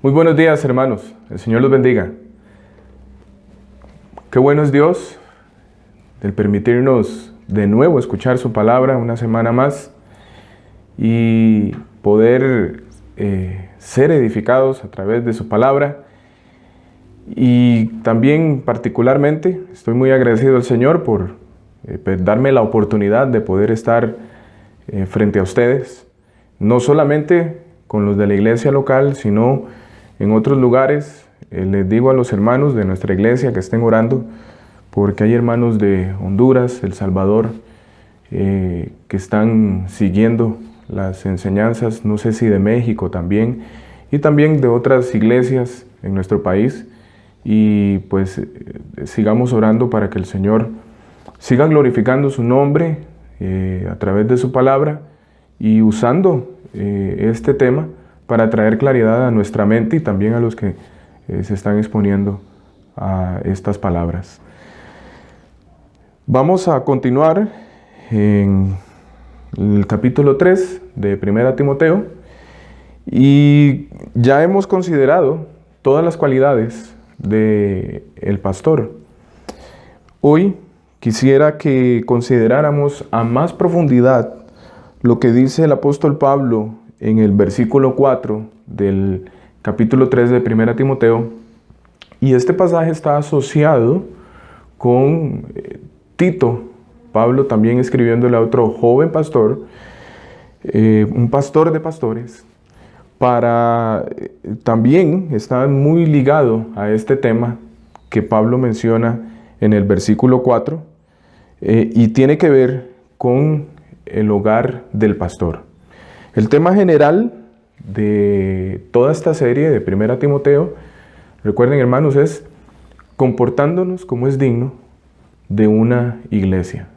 Muy buenos días, hermanos. El Señor los bendiga. Qué bueno es Dios del permitirnos de nuevo escuchar su palabra una semana más y poder ser edificados a través de su palabra. Y también particularmente estoy muy agradecido al Señor por darme la oportunidad de poder estar frente a ustedes, no solamente con los de la iglesia local, sino en otros lugares. Les digo a los hermanos de nuestra iglesia que estén orando, porque hay hermanos de Honduras, El Salvador, que están siguiendo las enseñanzas, no sé si de México también, y también de otras iglesias en nuestro país. Y pues sigamos orando para que el Señor siga glorificando su nombre a través de su palabra y usando este tema para traer claridad a nuestra mente y también a los que se están exponiendo a estas palabras. Vamos a continuar en el capítulo 3 de 1 Timoteo y ya hemos considerado todas las cualidades del pastor. Hoy quisiera que consideráramos a más profundidad lo que dice el apóstol Pablo en el versículo 4 del capítulo 3 de 1 Timoteo. Y este pasaje está asociado con Tito, Pablo también escribiéndole a otro joven pastor, un pastor de pastores, también está muy ligado a este tema que Pablo menciona en el versículo 4 y tiene que ver con el hogar del pastor. El tema general de toda esta serie de 1 Timoteo, recuerden hermanos, es comportándonos como es digno de una iglesia.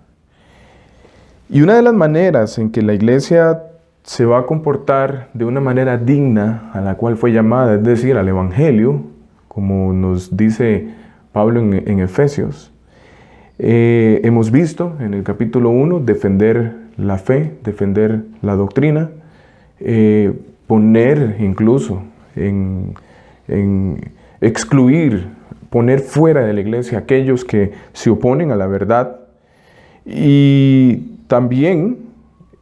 Y una de las maneras en que la iglesia se va a comportar de una manera digna a la cual fue llamada, es decir, al Evangelio, como nos dice Pablo en Efesios, hemos visto en el capítulo 1 defender la fe, defender la doctrina, poner incluso excluir, poner fuera de la iglesia aquellos que se oponen a la verdad. Y también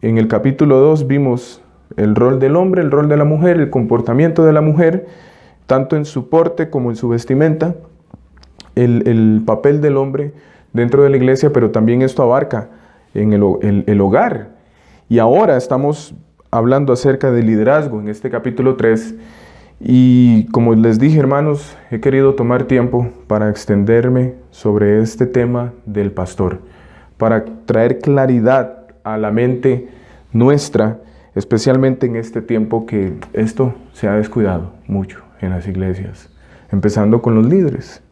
en el capítulo 2 vimos el rol del hombre, el rol de la mujer, el comportamiento de la mujer, tanto en su porte como en su vestimenta, el papel del hombre dentro de la iglesia, pero también esto abarca en el hogar. Y ahora estamos hablando acerca del liderazgo en este capítulo 3. Y como les dije, hermanos, he querido tomar tiempo para extenderme sobre este tema del pastor, para traer claridad a la mente nuestra, especialmente en este tiempo que esto se ha descuidado mucho en las iglesias, empezando con los líderes.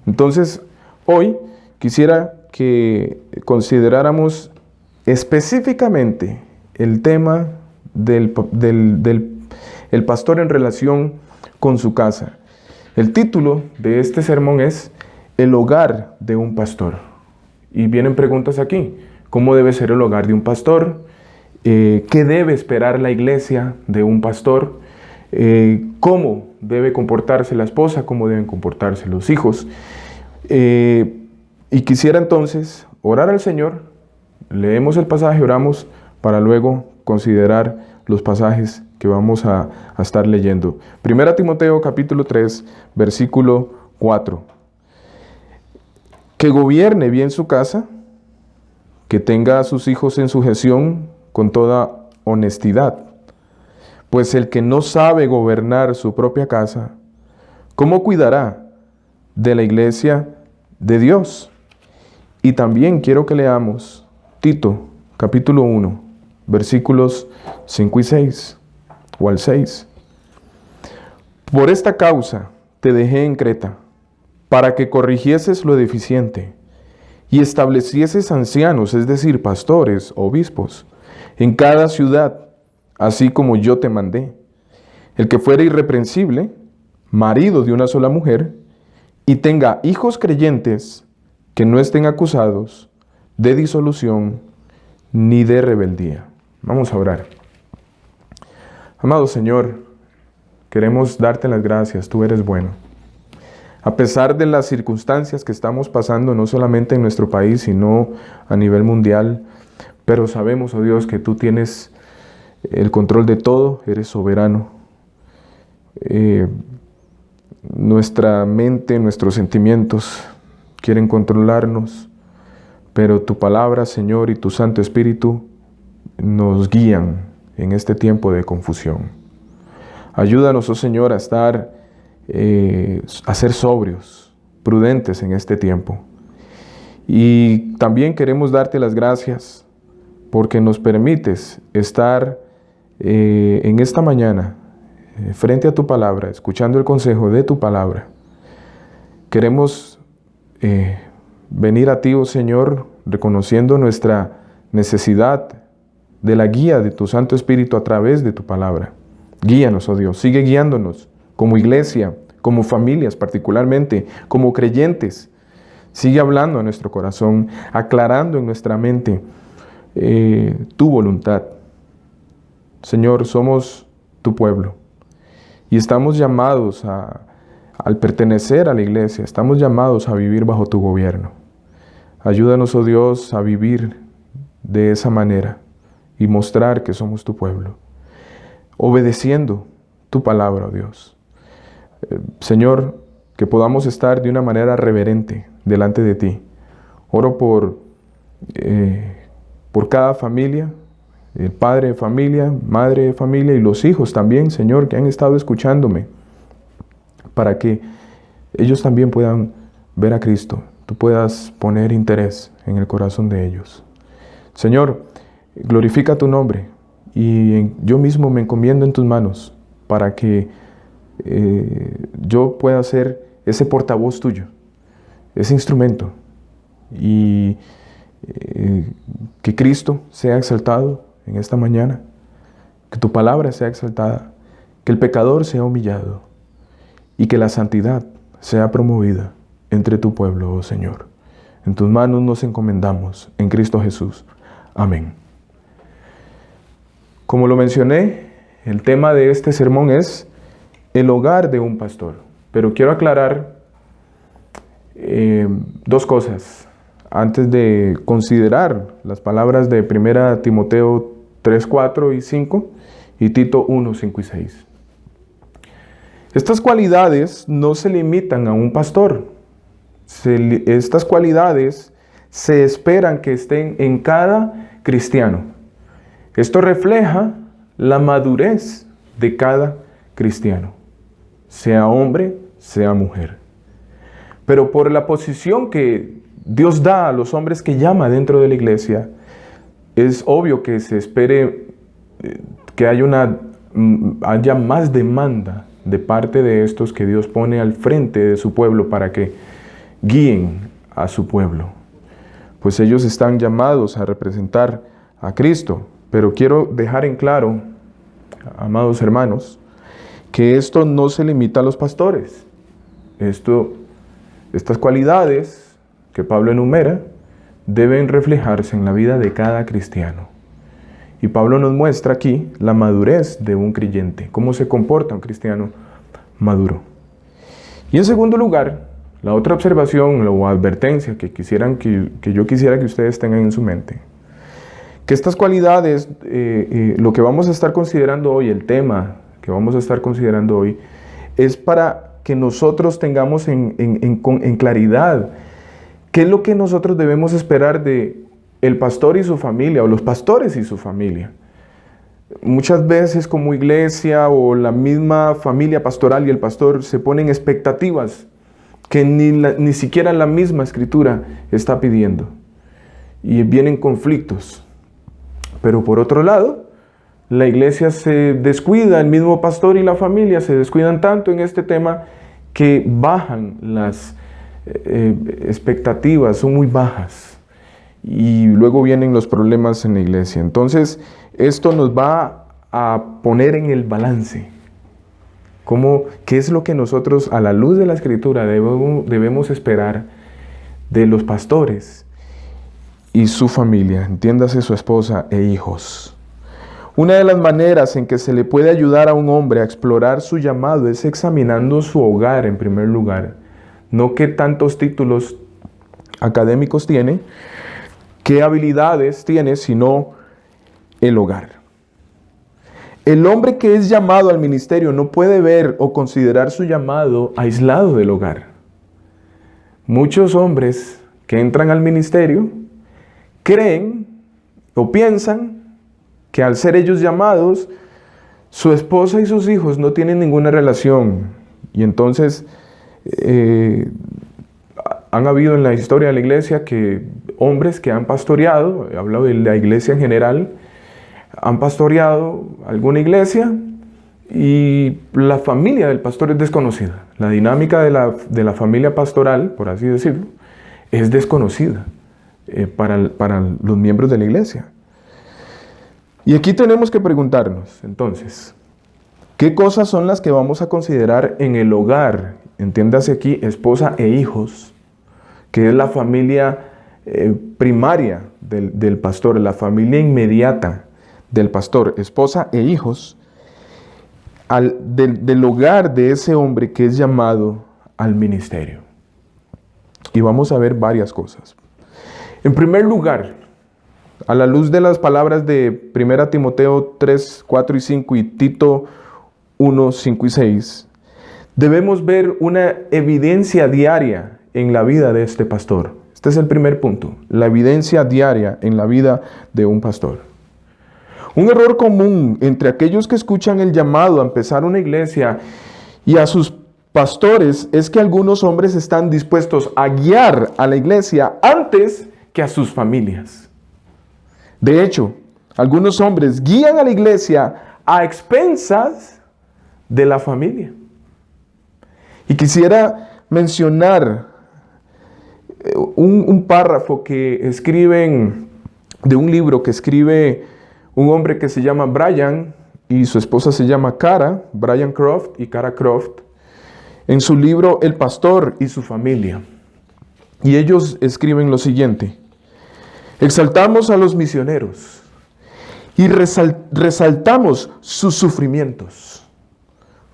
Entonces, hoy quisiera que consideráramos específicamente el tema del pastor en relación con su casa. El título de este sermón es El hogar de un pastor. Y vienen preguntas aquí. ¿Cómo debe ser el hogar de un pastor? ¿Qué debe esperar la iglesia de un pastor? ¿Cómo debe comportarse la esposa? ¿Cómo deben comportarse los hijos? Y quisiera entonces orar al Señor. Leemos el pasaje, oramos, para luego considerar los pasajes que vamos a estar leyendo. 1 Timoteo capítulo 3, versículo 4. Que gobierne bien su casa, que tenga a sus hijos en sujeción con toda honestidad. Pues el que no sabe gobernar su propia casa, ¿cómo cuidará de la iglesia de Dios? Y también quiero que leamos Tito capítulo 1, versículos 5 y 6, o al 6. Por esta causa te dejé en Creta, para que corrigieses lo deficiente, y establecieses ancianos, es decir, pastores, obispos, en cada ciudad, así como yo te mandé. El que fuera irreprensible, marido de una sola mujer, y tenga hijos creyentes que no estén acusados de disolución ni de rebeldía. Vamos a orar. Amado Señor, queremos darte las gracias, tú eres bueno. A pesar de las circunstancias que estamos pasando, no solamente en nuestro país, sino a nivel mundial, pero sabemos, oh Dios, que tú tienes el control de todo, eres soberano. Nuestra mente, nuestros sentimientos quieren controlarnos, pero tu palabra, Señor, y tu Santo Espíritu nos guían en este tiempo de confusión. Ayúdanos, oh Señor, a ser sobrios, prudentes en este tiempo. Y también queremos darte las gracias porque nos permites estar en esta mañana frente a tu palabra, escuchando el consejo de tu palabra. Queremos venir a ti, oh Señor, reconociendo nuestra necesidad de la guía de tu Santo Espíritu a través de tu palabra. Guíanos, oh Dios, sigue guiándonos como iglesia, como familias particularmente, como creyentes. Sigue hablando a nuestro corazón, aclarando en nuestra mente tu voluntad. Señor, somos tu pueblo y estamos llamados al pertenecer a la iglesia, estamos llamados a vivir bajo tu gobierno. Ayúdanos, oh Dios, a vivir de esa manera y mostrar que somos tu pueblo, obedeciendo tu palabra, oh Dios. Señor, que podamos estar de una manera reverente delante de ti. Oro por cada familia, el padre de familia, madre de familia y los hijos también, Señor, que han estado escuchándome, para que ellos también puedan ver a Cristo, tú puedas poner interés en el corazón de ellos. Señor, glorifica tu nombre y yo mismo me encomiendo en tus manos para que yo pueda ser ese portavoz tuyo, ese instrumento, y que Cristo sea exaltado en esta mañana, que tu palabra sea exaltada, que el pecador sea humillado y que la santidad sea promovida entre tu pueblo, oh Señor. En tus manos nos encomendamos, en Cristo Jesús. Amén. Como lo mencioné, el tema de este sermón es el hogar de un pastor. Pero quiero aclarar dos cosas antes de considerar las palabras de 1 Timoteo 3, 4 y 5 y Tito 1, 5 y 6. Estas cualidades no se limitan a un pastor. Estas cualidades se esperan que estén en cada cristiano. Esto refleja la madurez de cada cristiano, sea hombre, sea mujer. Pero por la posición que Dios da a los hombres que llama dentro de la iglesia, es obvio que se espere que haya más demanda de parte de estos que Dios pone al frente de su pueblo para que guíen a su pueblo. Pues ellos están llamados a representar a Cristo. Pero quiero dejar en claro, amados hermanos, que esto no se limita a los pastores. Estas cualidades que Pablo enumera deben reflejarse en la vida de cada cristiano. Y Pablo nos muestra aquí la madurez de un creyente, cómo se comporta un cristiano maduro. Y en segundo lugar, la otra observación o advertencia que yo quisiera que ustedes tengan en su mente, que estas cualidades, lo que vamos a estar considerando hoy, el tema que vamos a estar considerando hoy, es para que nosotros tengamos en claridad qué es lo que nosotros debemos esperar de el pastor y su familia, o los pastores y su familia. Muchas veces como iglesia o la misma familia pastoral y el pastor se ponen expectativas que ni siquiera la misma escritura está pidiendo. Y vienen conflictos. Pero por otro lado, la iglesia se descuida, el mismo pastor y la familia se descuidan tanto en este tema que bajan las expectativas, son muy bajas. Y luego vienen los problemas en la iglesia. Entonces, esto nos va a poner en el balance. ¿Qué es lo que nosotros, a la luz de la Escritura, debemos esperar de los pastores y su familia, entiéndase su esposa e hijos? Una de las maneras en que se le puede ayudar a un hombre a explorar su llamado es examinando su hogar en primer lugar. No qué tantos títulos académicos tiene, qué habilidades tiene, sino el hogar. El hombre que es llamado al ministerio no puede ver o considerar su llamado aislado del hogar. Muchos hombres que entran al ministerio creen o piensan que al ser ellos llamados, su esposa y sus hijos no tienen ninguna relación. Y entonces han habido en la historia de la iglesia que hombres que han pastoreado, he hablado de la iglesia en general, han pastoreado alguna iglesia y la familia del pastor es desconocida. La dinámica de la familia pastoral, por así decirlo, es desconocida para los miembros de la iglesia. Y aquí tenemos que preguntarnos, entonces, ¿qué cosas son las que vamos a considerar en el hogar? Entiéndase aquí, esposa e hijos, que es la familia primaria del pastor, la familia inmediata del pastor, esposa e hijos, del hogar de ese hombre que es llamado al ministerio. Y vamos a ver varias cosas. En primer lugar, a la luz de las palabras de 1 Timoteo 3, 4 y 5 y Tito 1, 5 y 6, debemos ver una evidencia diaria en la vida de este pastor. Este es el primer punto, la evidencia diaria en la vida de un pastor. Un error común entre aquellos que escuchan el llamado a empezar una iglesia y a sus pastores es que algunos hombres están dispuestos a guiar a la iglesia antes que a sus familias. De hecho, algunos hombres guían a la iglesia a expensas de la familia. Y quisiera mencionar un párrafo que escriben de un libro que escribe un hombre que se llama Brian y su esposa se llama Cara, Brian Croft y Cara Croft, en su libro El pastor y su familia. Y ellos escriben lo siguiente: exaltamos a los misioneros y resaltamos sus sufrimientos,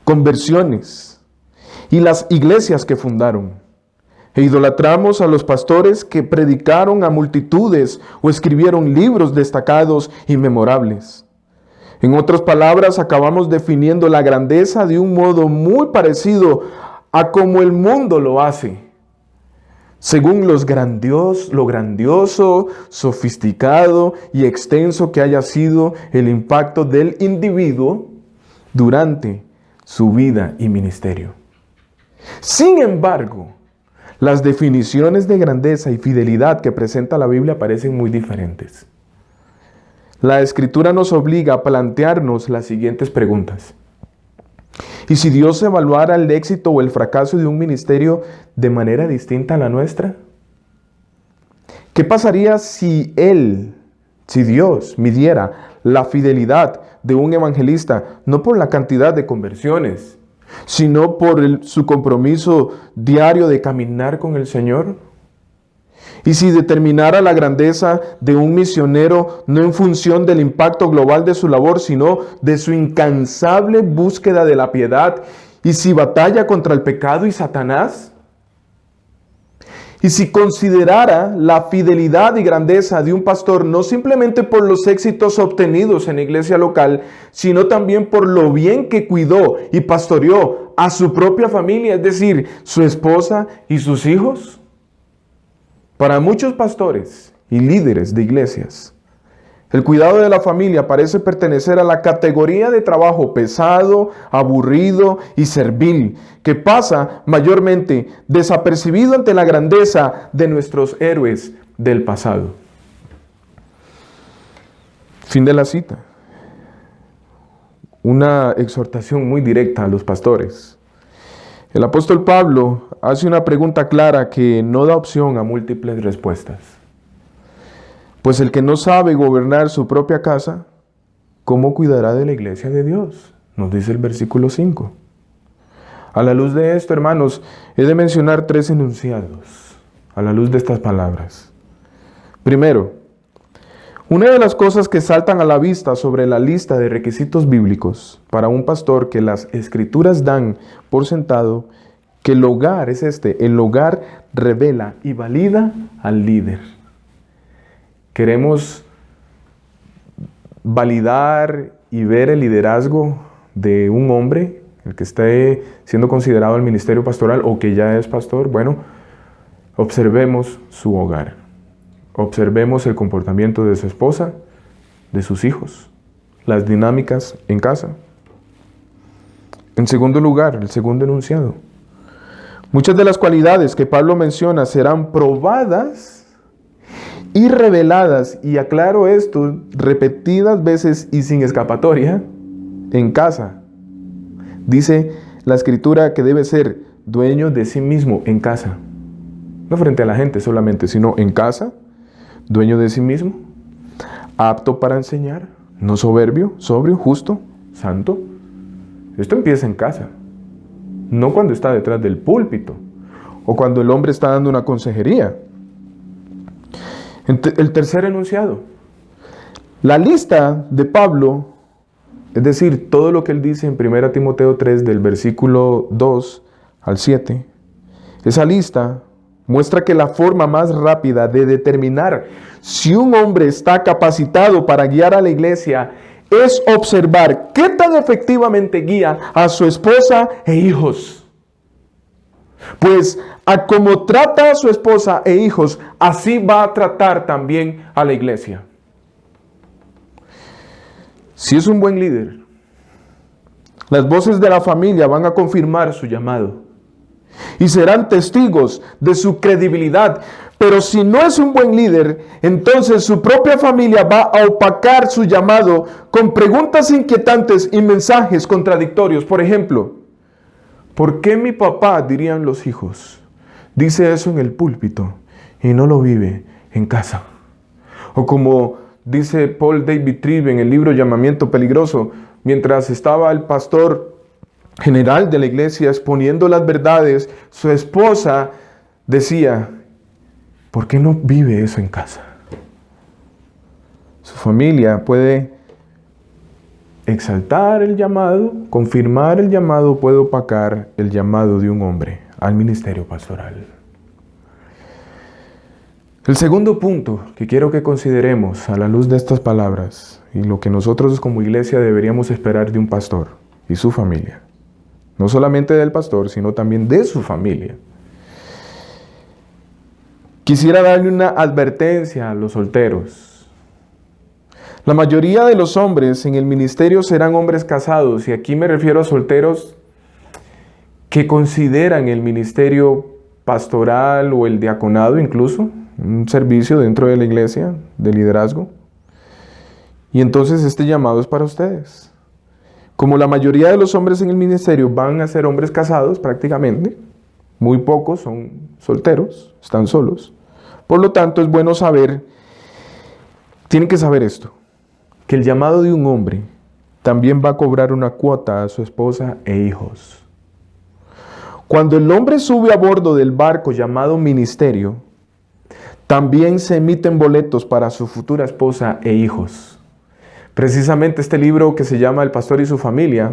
conversiones y las iglesias que fundaron. E idolatramos a los pastores que predicaron a multitudes o escribieron libros destacados y memorables. En otras palabras, acabamos definiendo la grandeza de un modo muy parecido a como el mundo lo hace, según lo grandioso, sofisticado y extenso que haya sido el impacto del individuo durante su vida y ministerio. Sin embargo, las definiciones de grandeza y fidelidad que presenta la Biblia parecen muy diferentes. La Escritura nos obliga a plantearnos las siguientes preguntas. ¿Y si Dios evaluara el éxito o el fracaso de un ministerio de manera distinta a la nuestra? ¿Qué pasaría si Dios midiera la fidelidad de un evangelista no por la cantidad de conversiones, sino por su compromiso diario de caminar con el Señor? Y si determinara la grandeza de un misionero no en función del impacto global de su labor, sino de su incansable búsqueda de la piedad, y si batalla contra el pecado y Satanás, y si considerara la fidelidad y grandeza de un pastor no simplemente por los éxitos obtenidos en la iglesia local, sino también por lo bien que cuidó y pastoreó a su propia familia, es decir, su esposa y sus hijos. Para muchos pastores y líderes de iglesias, el cuidado de la familia parece pertenecer a la categoría de trabajo pesado, aburrido y servil, que pasa mayormente desapercibido ante la grandeza de nuestros héroes del pasado. Fin de la cita. Una exhortación muy directa a los pastores. El apóstol Pablo hace una pregunta clara que no da opción a múltiples respuestas. Pues el que no sabe gobernar su propia casa, ¿cómo cuidará de la iglesia de Dios? Nos dice el versículo 5. A la luz de esto, hermanos, he de mencionar 3 enunciados a la luz de estas palabras. Primero, Una de las cosas que saltan a la vista sobre la lista de requisitos bíblicos para un pastor que las Escrituras dan por sentado, que el hogar es el hogar revela y valida al líder. Queremos validar y ver el liderazgo de un hombre, el que esté siendo considerado el ministerio pastoral o que ya es pastor. Bueno, observemos su hogar. Observemos el comportamiento de su esposa, de sus hijos, las dinámicas en casa. En segundo lugar, el segundo enunciado. Muchas de las cualidades que Pablo menciona serán probadas y reveladas, y aclaro esto, repetidas veces y sin escapatoria, en casa. Dice la Escritura que debe ser dueño de sí mismo en casa. No frente a la gente solamente, sino en casa, dueño de sí mismo, apto para enseñar, no soberbio, sobrio, justo, santo. Esto empieza en casa, no cuando está detrás del púlpito o cuando el hombre está dando una consejería. El tercer enunciado. La lista de Pablo, es decir, todo lo que él dice en 1 Timoteo 3 del versículo 2 al 7, esa lista muestra que la forma más rápida de determinar si un hombre está capacitado para guiar a la iglesia es observar qué tan efectivamente guía a su esposa e hijos. Pues a como trata a su esposa e hijos, así va a tratar también a la iglesia. Si es un buen líder, las voces de la familia van a confirmar su llamado y serán testigos de su credibilidad. Pero si no es un buen líder, entonces su propia familia va a opacar su llamado con preguntas inquietantes y mensajes contradictorios. Por ejemplo, ¿por qué mi papá, dirían los hijos, dice eso en el púlpito y no lo vive en casa? O como dice Paul David Tripp en el libro Llamamiento Peligroso, mientras estaba el pastor general de la iglesia exponiendo las verdades, su esposa decía: ¿por qué no vive eso en casa? Su familia puede exaltar el llamado, confirmar el llamado, puede opacar el llamado de un hombre al ministerio pastoral. El segundo punto que quiero que consideremos a la luz de estas palabras y lo que nosotros como iglesia deberíamos esperar de un pastor y su familia. No solamente del pastor, sino también de su familia. Quisiera darle una advertencia a los solteros. La mayoría de los hombres en el ministerio serán hombres casados, y aquí me refiero a solteros que consideran el ministerio pastoral o el diaconado incluso un servicio dentro de la iglesia de liderazgo. Y entonces este llamado es para ustedes. Como la mayoría de los hombres en el ministerio van a ser hombres casados prácticamente, muy pocos son solteros, están solos. Por lo tanto, es bueno saber, tienen que saber esto, que el llamado de un hombre también va a cobrar una cuota a su esposa e hijos. Cuando el hombre sube a bordo del barco llamado ministerio, también se emiten boletos para su futura esposa e hijos. Precisamente este libro que se llama El pastor y su familia,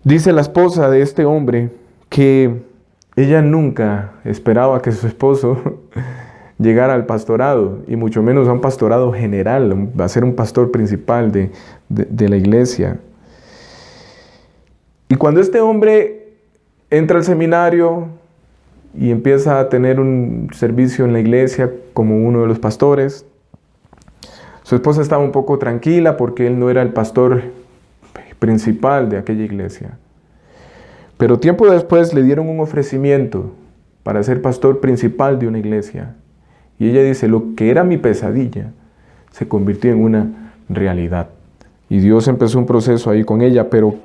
dice la esposa de este hombre que ella nunca esperaba que su esposo llegara al pastorado, y mucho menos a un pastorado general, a ser un pastor principal de la iglesia. Y cuando este hombre entra al seminario y empieza a tener un servicio en la iglesia como uno de los pastores, su esposa estaba un poco tranquila porque él no era el pastor principal de aquella iglesia. Pero tiempo después le dieron un ofrecimiento para ser pastor principal de una iglesia. Y ella dice: lo que era mi pesadilla se convirtió en una realidad. Y Dios empezó un proceso ahí con ella. Pero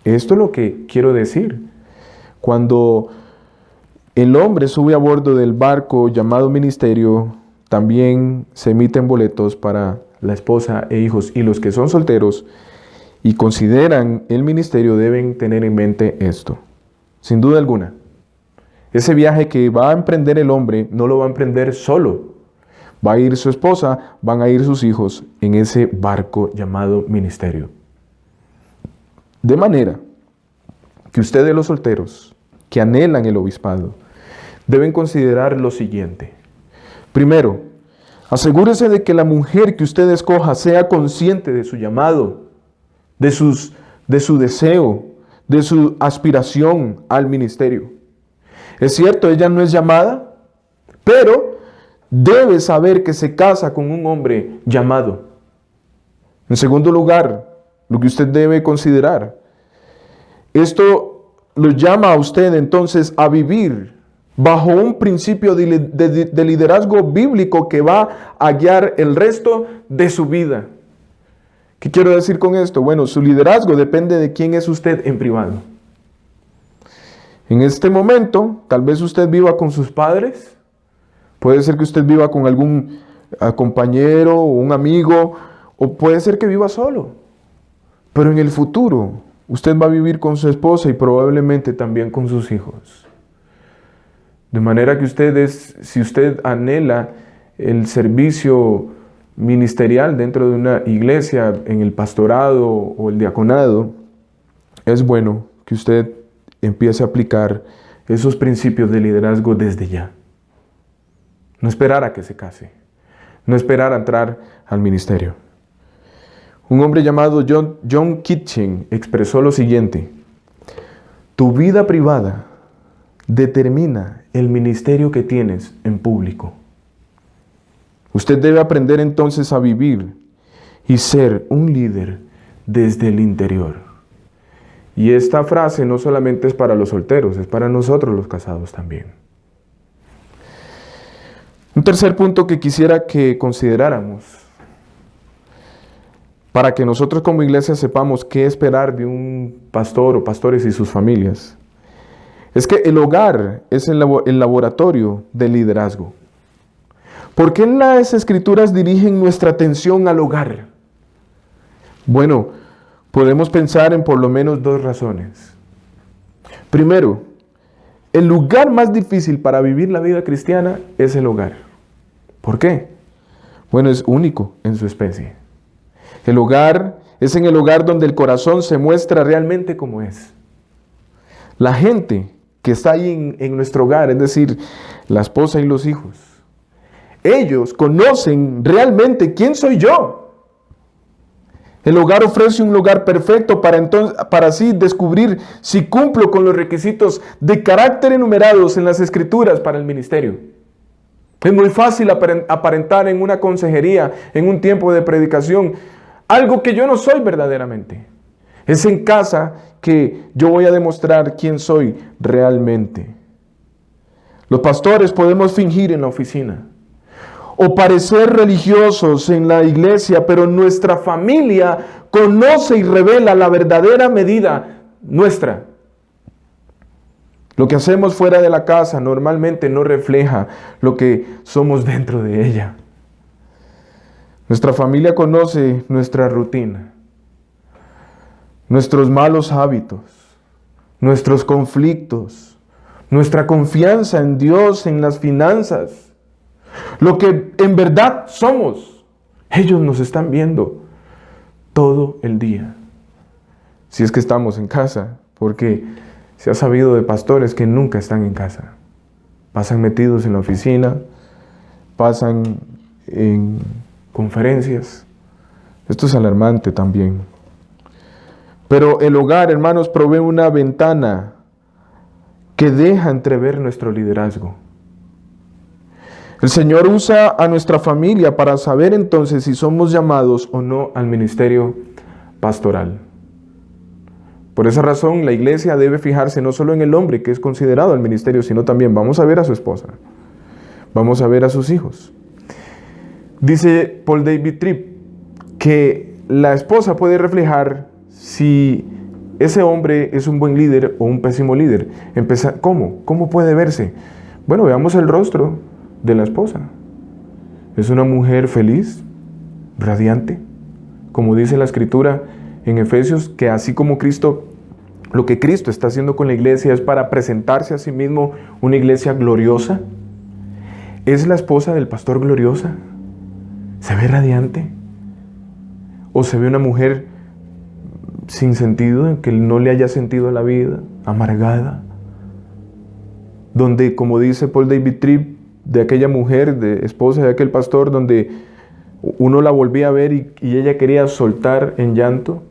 esto es lo que quiero decir. Cuando el hombre sube a bordo del barco llamado ministerio, también se emiten boletos para la esposa e hijos. Y los que son solteros y consideran el ministerio deben tener en mente esto. Sin duda alguna, ese viaje que va a emprender el hombre no lo va a emprender solo. Va a ir su esposa, van a ir sus hijos en ese barco llamado ministerio. De manera que ustedes los solteros que anhelan el obispado deben considerar lo siguiente. Primero, asegúrese de que la mujer que usted escoja sea consciente de su llamado, de su deseo, de su aspiración al ministerio. Es cierto, ella no es llamada, pero debe saber que se casa con un hombre llamado. En segundo lugar, lo que usted debe considerar, esto lo llama a usted entonces a vivir bajo un principio de liderazgo bíblico que va a guiar el resto de su vida. ¿Qué quiero decir con esto? Bueno, su liderazgo depende de quién es usted en privado. En este momento, tal vez usted viva con sus padres, puede ser que usted viva con algún compañero o un amigo, o puede ser que viva solo. Pero en el futuro, usted va a vivir con su esposa y probablemente también con sus hijos. De manera que si usted anhela el servicio ministerial dentro de una iglesia, en el pastorado o el diaconado, es bueno que usted empiece a aplicar esos principios de liderazgo desde ya. No esperar a que se case, no esperar a entrar al ministerio. Un hombre llamado John Kitchen expresó lo siguiente: tu vida privada determina el ministerio que tienes en público. Usted debe aprender entonces a vivir y ser un líder desde el interior. Y esta frase no solamente es para los solteros, es para nosotros los casados también. Un tercer punto que quisiera que consideráramos, para que nosotros como iglesia sepamos qué esperar de un pastor o pastores y sus familias, es que el hogar es el laboratorio del liderazgo. ¿Por qué las Escrituras dirigen nuestra atención al hogar? Bueno, podemos pensar en por lo menos dos razones. Primero, el lugar más difícil para vivir la vida cristiana es el hogar. ¿Por qué? Bueno, es único en su especie. El hogar es en el hogar donde el corazón se muestra realmente como es. La gente que está ahí en nuestro hogar, es decir, la esposa y los hijos, ellos conocen realmente quién soy yo. El hogar ofrece un lugar perfecto para así descubrir si cumplo con los requisitos de carácter enumerados en las Escrituras para el ministerio. Es muy fácil aparentar en una consejería, en un tiempo de predicación, algo que yo no soy verdaderamente. Es en casa que yo voy a demostrar quién soy realmente. Los pastores podemos fingir en la oficina o parecer religiosos en la iglesia, pero nuestra familia conoce y revela la verdadera medida nuestra. Lo que hacemos fuera de la casa normalmente no refleja lo que somos dentro de ella. Nuestra familia conoce nuestra rutina, nuestros malos hábitos, nuestros conflictos, nuestra confianza en Dios, en las finanzas. Lo que en verdad somos, ellos nos están viendo todo el día. Si es que estamos en casa, porque se ha sabido de pastores que nunca están en casa. Pasan metidos en la oficina, pasan en conferencias. Esto es alarmante también. Pero el hogar, hermanos, provee una ventana que deja entrever nuestro liderazgo. El Señor usa a nuestra familia para saber entonces si somos llamados o no al ministerio pastoral. Por esa razón, la iglesia debe fijarse no solo en el hombre que es considerado al ministerio, sino también vamos a ver a su esposa, vamos a ver a sus hijos. Dice Paul David Tripp que la esposa puede reflejar si ese hombre es un buen líder o un pésimo líder. ¿Cómo? ¿Cómo puede verse? Bueno, veamos el rostro de la esposa. ¿Es una mujer feliz, radiante? Como dice la Escritura en Efesios, que así como Cristo, lo que Cristo está haciendo con la iglesia es para presentarse a sí mismo una iglesia gloriosa. ¿Es la esposa del pastor gloriosa? ¿Se ve radiante? ¿O se ve una mujer sin sentido, que no le haya sentido a la vida, amargada? Donde, como dice Paul David Tripp, de aquella mujer, de esposa de aquel pastor, donde uno la volvía a ver y ella quería soltar en llanto.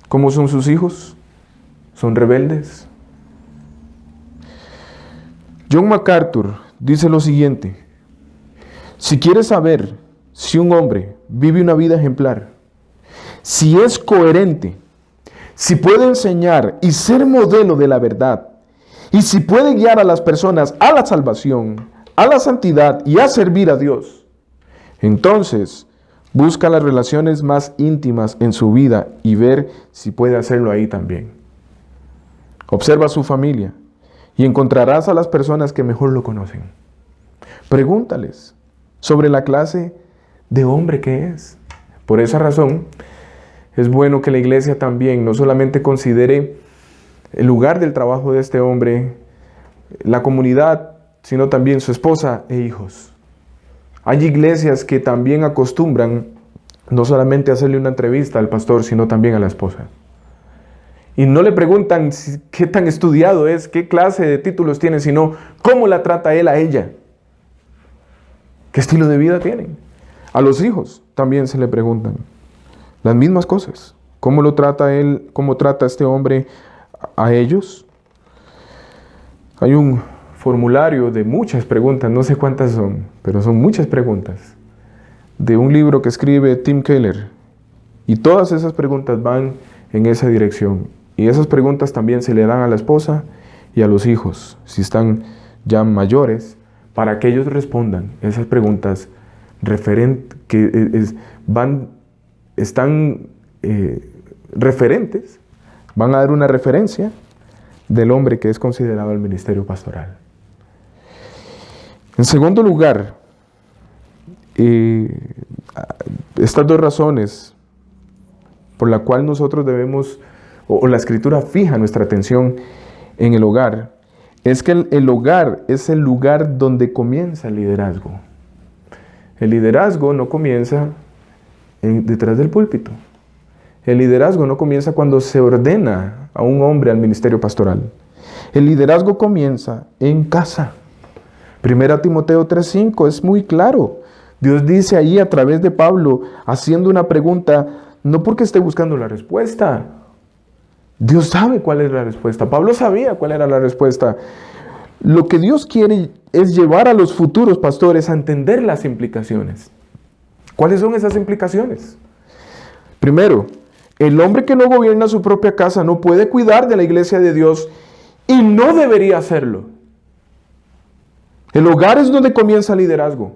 ¿Cómo son sus hijos? ¿Son rebeldes? John MacArthur dice lo siguiente: si quieres saber si un hombre vive una vida ejemplar, si es coherente, si puede enseñar y ser modelo de la verdad, y si puede guiar a las personas a la salvación, a la santidad y a servir a Dios, entonces busca las relaciones más íntimas en su vida y ver si puede hacerlo ahí también. Observa su familia y encontrarás a las personas que mejor lo conocen. Pregúntales sobre la clase de hombre que es. Por esa razón, es bueno que la iglesia también no solamente considere el lugar del trabajo de este hombre, la comunidad, sino también su esposa e hijos. Hay iglesias que también acostumbran no solamente a hacerle una entrevista al pastor, sino también a la esposa. Y no le preguntan qué tan estudiado es, qué clase de títulos tiene, sino cómo la trata él a ella. ¿Qué estilo de vida tienen? A los hijos también se le preguntan las mismas cosas. ¿Cómo lo trata él? ¿Cómo trata este hombre a ellos? Hay un formulario de muchas preguntas, no sé cuántas son, pero son muchas preguntas, de un libro que escribe Tim Keller. Y todas esas preguntas van en esa dirección. Y esas preguntas también se le dan a la esposa y a los hijos, si están ya mayores, para que ellos respondan esas preguntas referentes, van a dar una referencia del hombre que es considerado el ministerio pastoral. En segundo lugar, estas dos razones por la cual nosotros debemos, o la Escritura fija nuestra atención en el hogar, es que el hogar es el lugar donde comienza el liderazgo. El liderazgo no comienza detrás del púlpito. El liderazgo no comienza cuando se ordena a un hombre al ministerio pastoral. El liderazgo comienza en casa. 1 Timoteo 3:5 es muy claro. Dios dice ahí a través de Pablo, haciendo una pregunta, no porque esté buscando la respuesta. Dios sabe cuál es la respuesta. Pablo sabía cuál era la respuesta. Lo que Dios quiere es llevar a los futuros pastores a entender las implicaciones. ¿Cuáles son esas implicaciones? Primero, el hombre que no gobierna su propia casa no puede cuidar de la iglesia de Dios y no debería hacerlo. El hogar es donde comienza el liderazgo.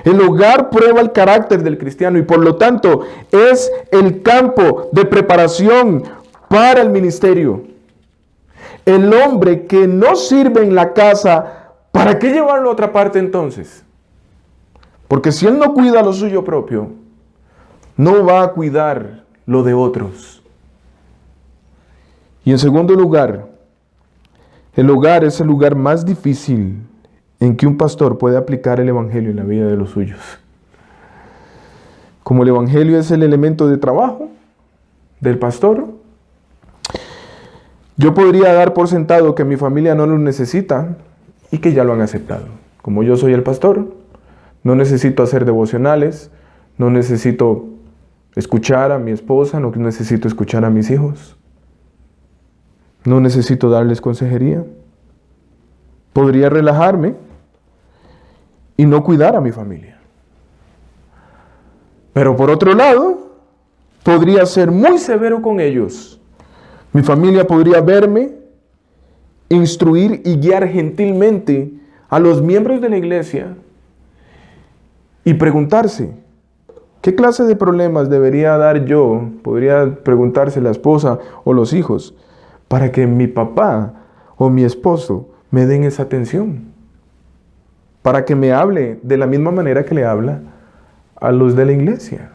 El hogar prueba el carácter del cristiano y por lo tanto es el campo de preparación para el ministerio. El hombre que no sirve en la casa, ¿para qué llevarlo a otra parte entonces? Porque si él no cuida lo suyo propio, no va a cuidar lo de otros. Y en segundo lugar, el hogar es el lugar más difícil en que un pastor puede aplicar el evangelio en la vida de los suyos. Como el evangelio es el elemento de trabajo del pastor, yo podría dar por sentado que mi familia no lo necesita y que ya lo han aceptado. Como yo soy el pastor, no necesito hacer devocionales, no necesito escuchar a mi esposa, no necesito escuchar a mis hijos, no necesito darles consejería. Podría relajarme y no cuidar a mi familia. Pero por otro lado, podría ser muy severo con ellos. Mi familia podría verme, instruir y guiar gentilmente a los miembros de la iglesia y preguntarse, ¿qué clase de problemas debería dar yo? Podría preguntarse la esposa o los hijos, para que mi papá o mi esposo me den esa atención. Para que me hable de la misma manera que le habla a los de la iglesia.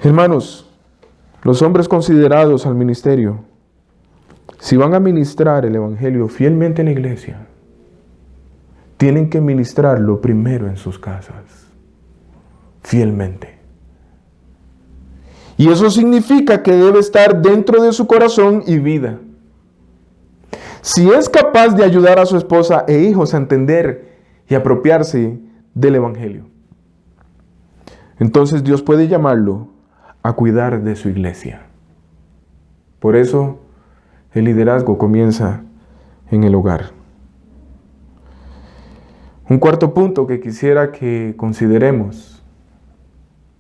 Hermanos, los hombres considerados al ministerio, si van a ministrar el evangelio fielmente en la iglesia, tienen que ministrarlo primero en sus casas, fielmente. Y eso significa que debe estar dentro de su corazón y vida. Si es capaz de ayudar a su esposa e hijos a entender y apropiarse del Evangelio, entonces Dios puede llamarlo a cuidar de su iglesia. Por eso el liderazgo comienza en el hogar. Un cuarto punto que quisiera que consideremos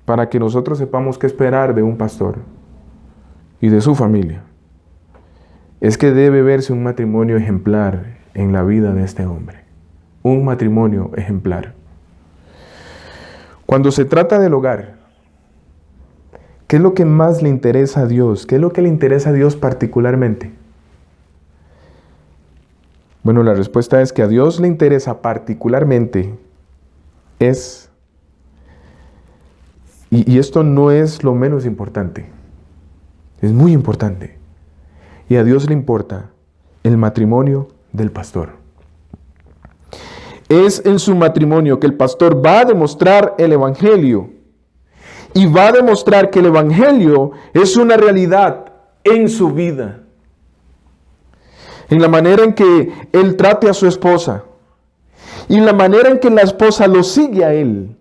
para que nosotros sepamos qué esperar de un pastor y de su familia es que debe verse un matrimonio ejemplar en la vida de este hombre. Un matrimonio ejemplar. Cuando se trata del hogar, ¿qué es lo que más le interesa a Dios? ¿Qué es lo que le interesa a Dios particularmente? Bueno, la respuesta es que a Dios le interesa particularmente y esto no es lo menos importante, es muy importante. Y a Dios le importa el matrimonio del pastor. Es en su matrimonio que el pastor va a demostrar el Evangelio. Y va a demostrar que el Evangelio es una realidad en su vida. En la manera en que él trate a su esposa. Y en la manera en que la esposa lo sigue a él.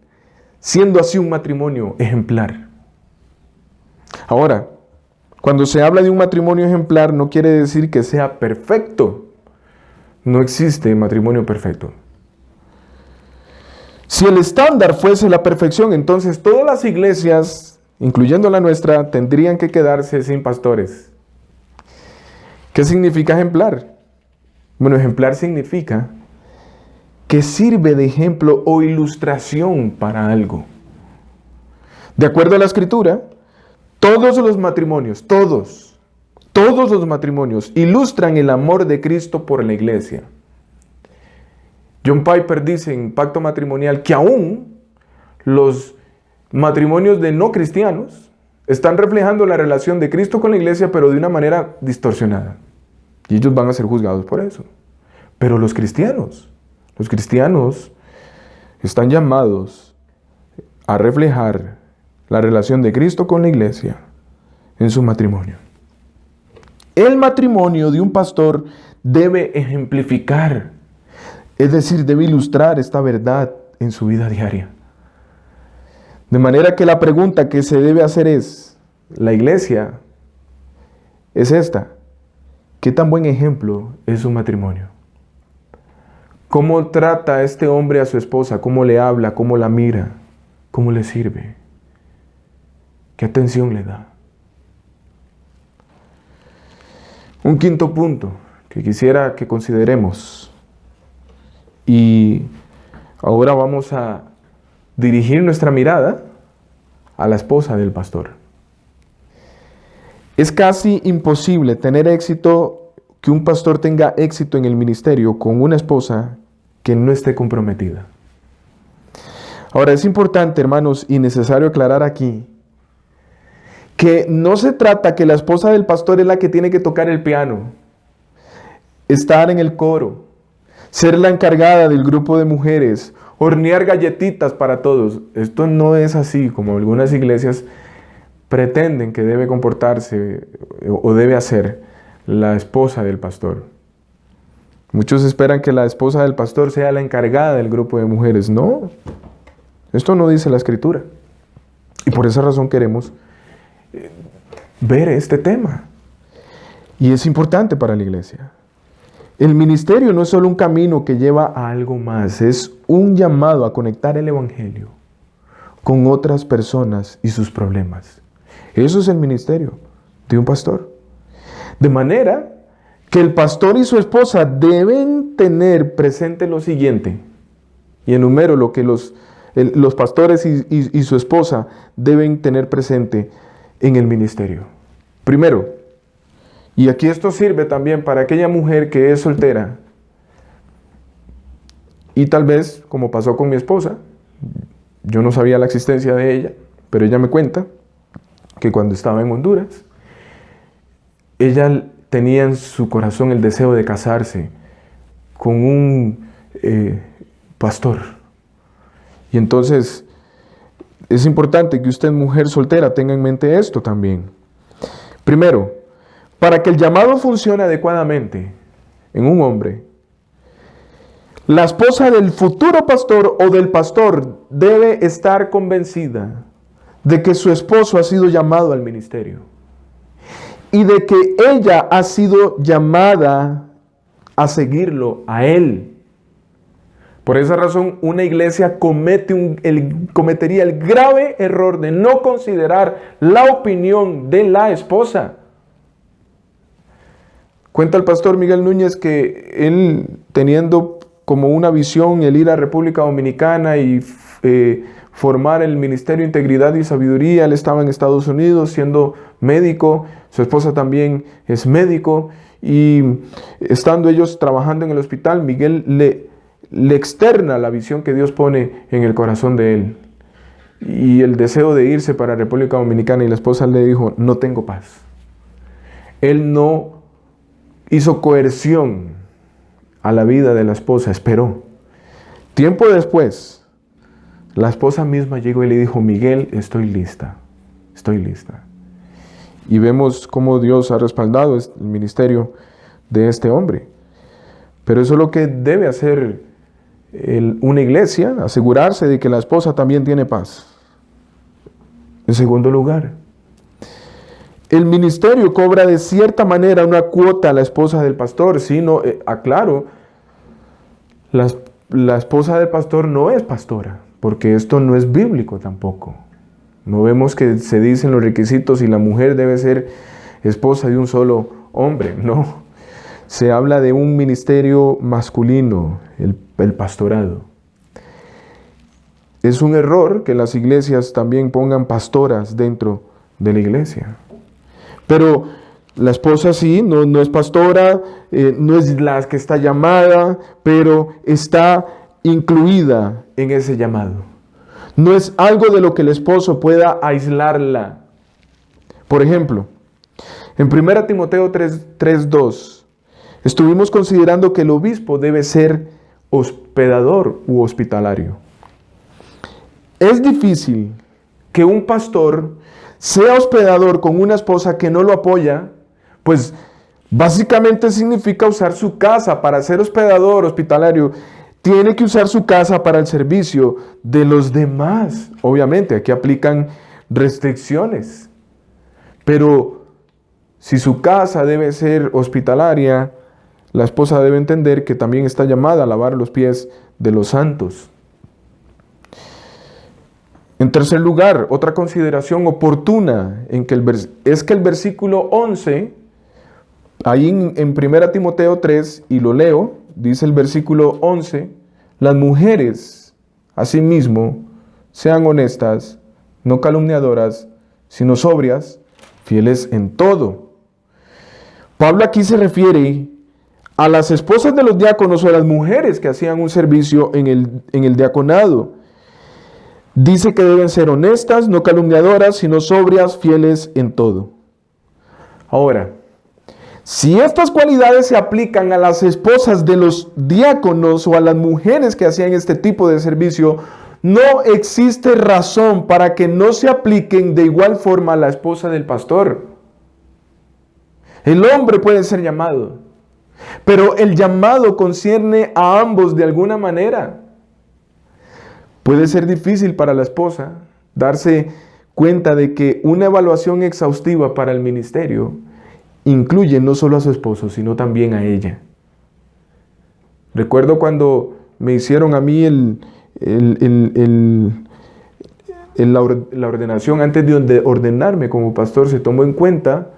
Siendo así un matrimonio ejemplar. Ahora, cuando se habla de un matrimonio ejemplar, no quiere decir que sea perfecto. No existe matrimonio perfecto. Si el estándar fuese la perfección, entonces todas las iglesias, incluyendo la nuestra, tendrían que quedarse sin pastores. ¿Qué significa ejemplar? Bueno, ejemplar significa que sirve de ejemplo o ilustración para algo. De acuerdo a la Escritura, todos los matrimonios, todos los matrimonios ilustran el amor de Cristo por la iglesia. John Piper dice en Pacto Matrimonial que aún los matrimonios de no cristianos están reflejando la relación de Cristo con la iglesia, pero de una manera distorsionada. Y ellos van a ser juzgados por eso. Pero los cristianos están llamados a reflejar la relación de Cristo con la iglesia en su matrimonio. El matrimonio de un pastor debe ejemplificar, es decir, debe ilustrar esta verdad en su vida diaria. De manera que la pregunta que se debe hacer es, la iglesia es esta: ¿qué tan buen ejemplo es su matrimonio? ¿Cómo trata este hombre a su esposa? ¿Cómo le habla? ¿Cómo la mira? ¿Cómo le sirve? ¿Qué atención le da? Un quinto punto que quisiera que consideremos, y ahora vamos a dirigir nuestra mirada a la esposa del pastor. Es casi imposible tener éxito, que un pastor tenga éxito en el ministerio con una esposa que no esté comprometida. Ahora, es importante, hermanos, y necesario aclarar aquí, que no se trata que la esposa del pastor es la que tiene que tocar el piano, estar en el coro, ser la encargada del grupo de mujeres, hornear galletitas para todos. Esto no es así como algunas iglesias pretenden que debe comportarse o debe hacer la esposa del pastor. Muchos esperan que la esposa del pastor sea la encargada del grupo de mujeres. No, esto no dice la Escritura. Y por esa razón queremos ver este tema. Y es importante para la iglesia. El ministerio no es solo un camino que lleva a algo más, es un llamado a conectar el Evangelio con otras personas y sus problemas. Eso es el ministerio de un pastor. De manera que el pastor y su esposa deben tener presente lo siguiente, y enumero lo que los pastores y su esposa deben tener presente en el ministerio. Primero, y aquí esto sirve también para aquella mujer que es soltera y tal vez, como pasó con mi esposa, yo no sabía la existencia de ella, pero ella me cuenta que cuando estaba en Honduras, ella tenía en su corazón el deseo de casarse con un pastor. Y entonces es importante que usted, mujer soltera, tenga en mente esto también. Primero, para que el llamado funcione adecuadamente en un hombre, la esposa del futuro pastor o del pastor debe estar convencida de que su esposo ha sido llamado al ministerio y de que ella ha sido llamada a seguirlo a él. Por esa razón, una iglesia cometería el grave error de no considerar la opinión de la esposa. Cuenta el pastor Miguel Núñez que él, teniendo como una visión el ir a República Dominicana y formar el Ministerio de Integridad y Sabiduría, él estaba en Estados Unidos siendo médico, su esposa también es médico, y estando ellos trabajando en el hospital, Miguel le externa la visión que Dios pone en el corazón de él y el deseo de irse para República Dominicana, y la esposa le dijo: no tengo paz. Él no hizo coerción a la vida de la esposa, esperó. Tiempo después, la esposa misma llegó y le dijo: Miguel, estoy lista. Y vemos cómo Dios ha respaldado el ministerio de este hombre. Pero eso es lo que debe hacer una iglesia, asegurarse de que la esposa también tiene paz. En segundo lugar, el ministerio cobra de cierta manera una cuota a la esposa del pastor. Sí, no, aclaro, la esposa del pastor no es pastora, porque esto no es bíblico tampoco. No vemos que se dicen los requisitos y la mujer debe ser esposa de un solo hombre, no. Se habla de un ministerio masculino, el pastorado. Es un error que las iglesias también pongan pastoras dentro de la iglesia. Pero la esposa sí, no es pastora, no es la que está llamada, pero está incluida en ese llamado. No es algo de lo que el esposo pueda aislarla. Por ejemplo, en 1 Timoteo 3:2, estuvimos considerando que el obispo debe ser hospedador u hospitalario. Es difícil que un pastor sea hospedador con una esposa que no lo apoya, pues básicamente significa usar su casa para ser hospedador, hospitalario. Tiene que usar su casa para el servicio de los demás. Obviamente, aquí aplican restricciones. Pero si su casa debe ser hospitalaria, la esposa debe entender que también está llamada a lavar los pies de los santos. En tercer lugar, otra consideración oportuna es que el versículo 11, ahí en 1 Timoteo 3, y lo leo, dice el versículo 11, las mujeres, asimismo, sean honestas, no calumniadoras, sino sobrias, fieles en todo. Pablo aquí se refiere a las esposas de los diáconos o a las mujeres que hacían un servicio en el diaconado. Dice que deben ser honestas, no calumniadoras, sino sobrias, fieles en todo. Ahora, si estas cualidades se aplican a las esposas de los diáconos o a las mujeres que hacían este tipo de servicio, no existe razón para que no se apliquen de igual forma a la esposa del pastor. El hombre puede ser llamado, pero el llamado concierne a ambos de alguna manera. Puede ser difícil para la esposa darse cuenta de que una evaluación exhaustiva para el ministerio incluye no solo a su esposo, sino también a ella. Recuerdo cuando me hicieron a mí la ordenación, antes de ordenarme como pastor, se tomó en cuenta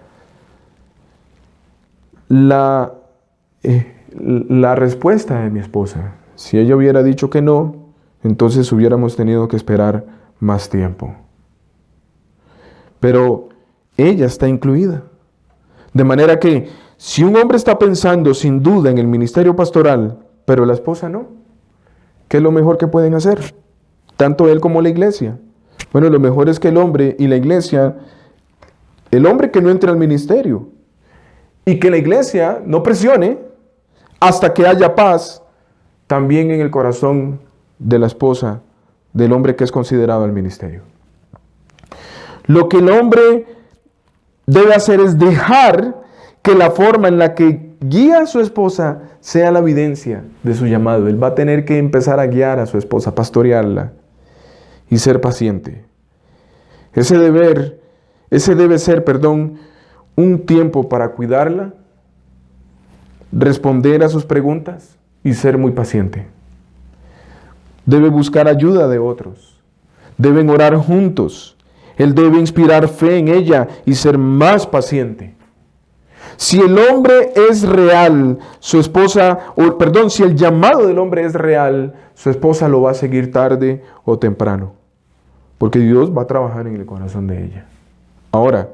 la respuesta de mi esposa. Si ella hubiera dicho que no, entonces hubiéramos tenido que esperar más tiempo. Pero ella está incluida. De manera que si un hombre está pensando sin duda en el ministerio pastoral, pero la esposa no, ¿qué es lo mejor que pueden hacer? Tanto él como la iglesia. Bueno, lo mejor es que el hombre y la iglesia, el hombre que no entre al ministerio, y que la iglesia no presione hasta que haya paz también en el corazón de la esposa del hombre que es considerado al ministerio. Lo que el hombre debe hacer es dejar que la forma en la que guía a su esposa sea la evidencia de su llamado. Él va a tener que empezar a guiar a su esposa, pastorearla y ser paciente. Ese debe ser, un tiempo para cuidarla, responder a sus preguntas y ser muy paciente. Debe buscar ayuda de otros. Deben orar juntos. Él debe inspirar fe en ella y ser más paciente. Si el hombre es real, si el llamado del hombre es real, su esposa lo va a seguir tarde o temprano, porque Dios va a trabajar en el corazón de ella. Ahora,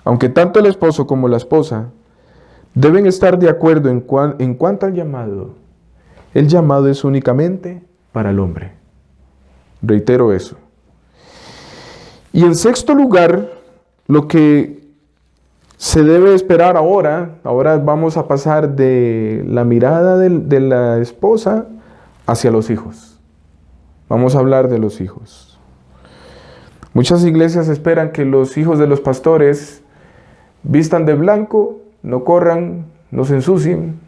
aunque tanto el esposo como la esposa deben estar de acuerdo en cuanto al llamado, el llamado es únicamente para el hombre. Reitero eso. Y en sexto lugar, lo que se debe esperar ahora vamos a pasar de la mirada de la esposa hacia los hijos. Vamos a hablar de los hijos. Muchas iglesias esperan que los hijos de los pastores vistan de blanco, no corran, no se ensucien,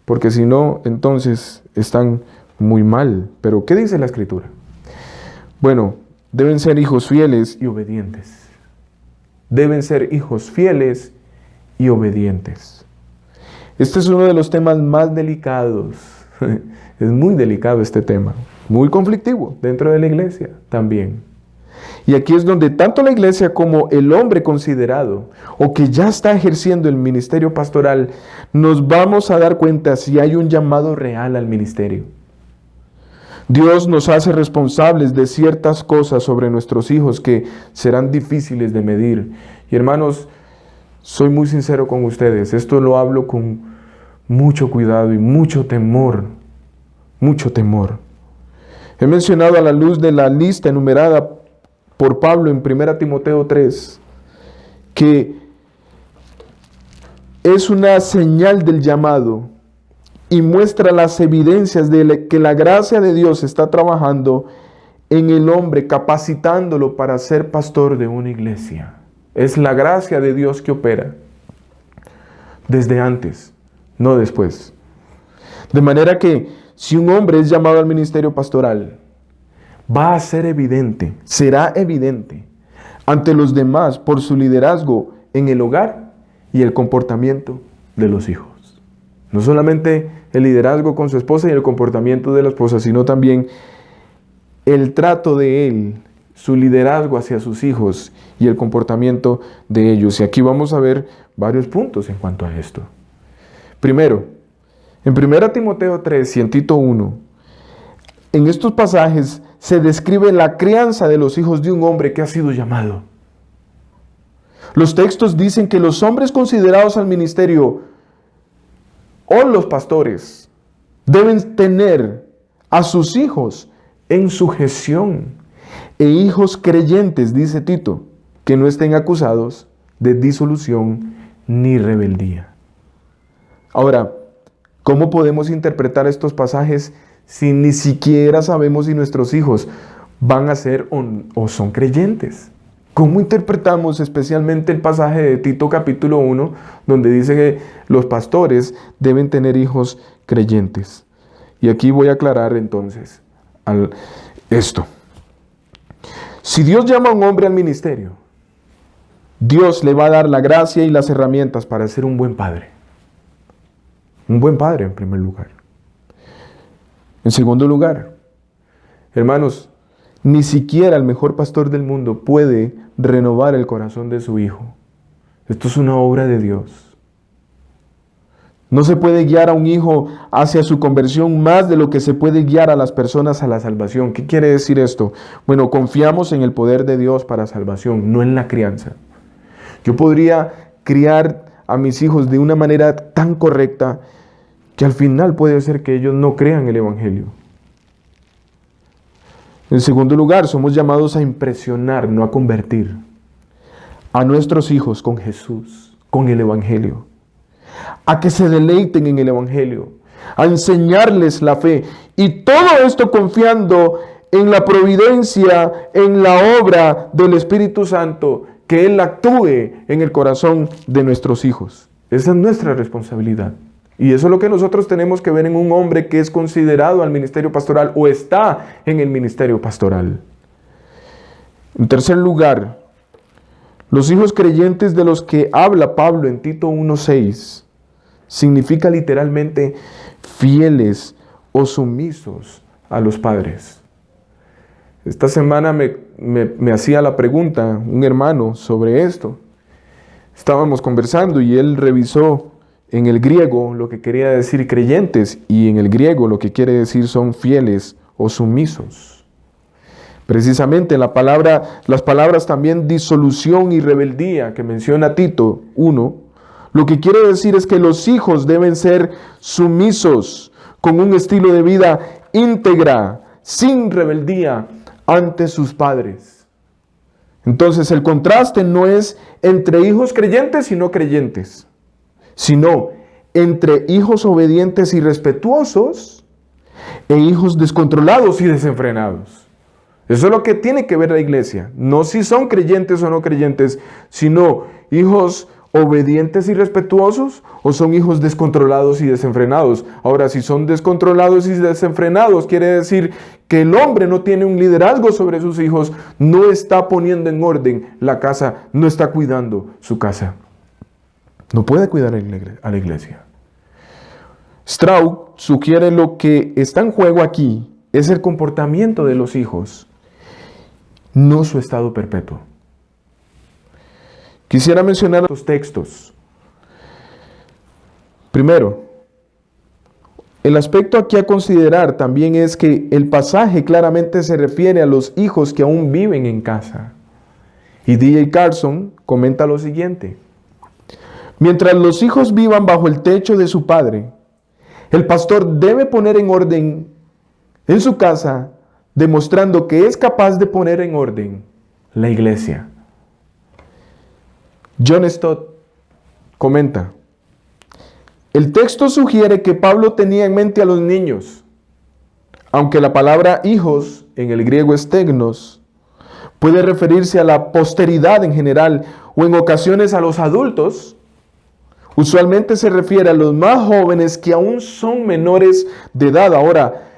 porque si no, entonces están muy mal. Pero, ¿qué dice la Escritura? Bueno, deben ser hijos fieles y obedientes. Deben ser hijos fieles y obedientes. Este es uno de los temas más delicados. Es muy delicado este tema, muy conflictivo dentro de la iglesia también. Y aquí es donde tanto la iglesia como el hombre considerado o que ya está ejerciendo el ministerio pastoral, nos vamos a dar cuenta si hay un llamado real al ministerio. Dios nos hace responsables de ciertas cosas sobre nuestros hijos que serán difíciles de medir. Y hermanos, soy muy sincero con ustedes. Esto lo hablo con mucho cuidado y mucho temor. Mucho temor. He mencionado a la luz de la lista enumerada por Pablo en 1 Timoteo 3, que es una señal del llamado y muestra las evidencias de que la gracia de Dios está trabajando en el hombre, capacitándolo para ser pastor de una iglesia. Es la gracia de Dios que opera desde antes, no después. De manera que si un hombre es llamado al ministerio pastoral, va a ser evidente, será evidente ante los demás por su liderazgo en el hogar y el comportamiento de los hijos. No solamente el liderazgo con su esposa y el comportamiento de la esposa, sino también el trato de él, su liderazgo hacia sus hijos y el comportamiento de ellos. Y aquí vamos a ver varios puntos en cuanto a esto. Primero, en 1 Timoteo 3 y en Tito 1, en estos pasajes se describe la crianza de los hijos de un hombre que ha sido llamado. Los textos dicen que los hombres considerados al ministerio o los pastores deben tener a sus hijos en sujeción e hijos creyentes, dice Tito, que no estén acusados de disolución ni rebeldía. Ahora, ¿cómo podemos interpretar estos pasajes si ni siquiera sabemos si nuestros hijos van a ser o son creyentes? ¿Cómo interpretamos especialmente el pasaje de Tito capítulo 1, donde dice que los pastores deben tener hijos creyentes? Y aquí voy a aclarar entonces esto. Si Dios llama a un hombre al ministerio, Dios le va a dar la gracia y las herramientas para ser un buen padre. Un buen padre en primer lugar. En segundo lugar, hermanos, ni siquiera el mejor pastor del mundo puede renovar el corazón de su hijo. Esto es una obra de Dios. No se puede guiar a un hijo hacia su conversión más de lo que se puede guiar a las personas a la salvación. ¿Qué quiere decir esto? Bueno, confiamos en el poder de Dios para salvación, no en la crianza. Yo podría criar a mis hijos de una manera tan correcta que al final puede ser que ellos no crean el Evangelio. En segundo lugar, somos llamados a impresionar, no a convertir a nuestros hijos con Jesús, con el Evangelio, a que se deleiten en el Evangelio, a enseñarles la fe. Y todo esto confiando en la providencia, en la obra del Espíritu Santo, que Él actúe en el corazón de nuestros hijos. Esa es nuestra responsabilidad. Y eso es lo que nosotros tenemos que ver en un hombre que es considerado al ministerio pastoral o está en el ministerio pastoral. En tercer lugar, los hijos creyentes de los que habla Pablo en Tito 1:6 significa literalmente fieles o sumisos a los padres. Esta semana me hacía la pregunta un hermano sobre esto. Estábamos conversando y él revisó en el griego lo que quería decir creyentes, y en el griego lo que quiere decir son fieles o sumisos. Precisamente las palabras también disolución y rebeldía que menciona Tito 1, lo que quiere decir es que los hijos deben ser sumisos, con un estilo de vida íntegra, sin rebeldía ante sus padres. Entonces el contraste no es entre hijos creyentes y no creyentes, sino entre hijos obedientes y respetuosos e hijos descontrolados y desenfrenados. Eso es lo que tiene que ver la iglesia. No si son creyentes o no creyentes, sino hijos obedientes y respetuosos o son hijos descontrolados y desenfrenados. Ahora, si son descontrolados y desenfrenados, quiere decir que el hombre no tiene un liderazgo sobre sus hijos, no está poniendo en orden la casa, no está cuidando su casa. No puede cuidar a la iglesia. Strauch sugiere lo que está en juego aquí es el comportamiento de los hijos, no su estado perpetuo. Quisiera mencionar los textos. Primero, el aspecto aquí a considerar también es que el pasaje claramente se refiere a los hijos que aún viven en casa. Y D.A. Carson comenta lo siguiente: mientras los hijos vivan bajo el techo de su padre, el pastor debe poner en orden en su casa, demostrando que es capaz de poner en orden la iglesia. John Stott comenta: el texto sugiere que Pablo tenía en mente a los niños, aunque la palabra hijos en el griego es tegnos, puede referirse a la posteridad en general o en ocasiones a los adultos. Usualmente se refiere a los más jóvenes que aún son menores de edad. Ahora,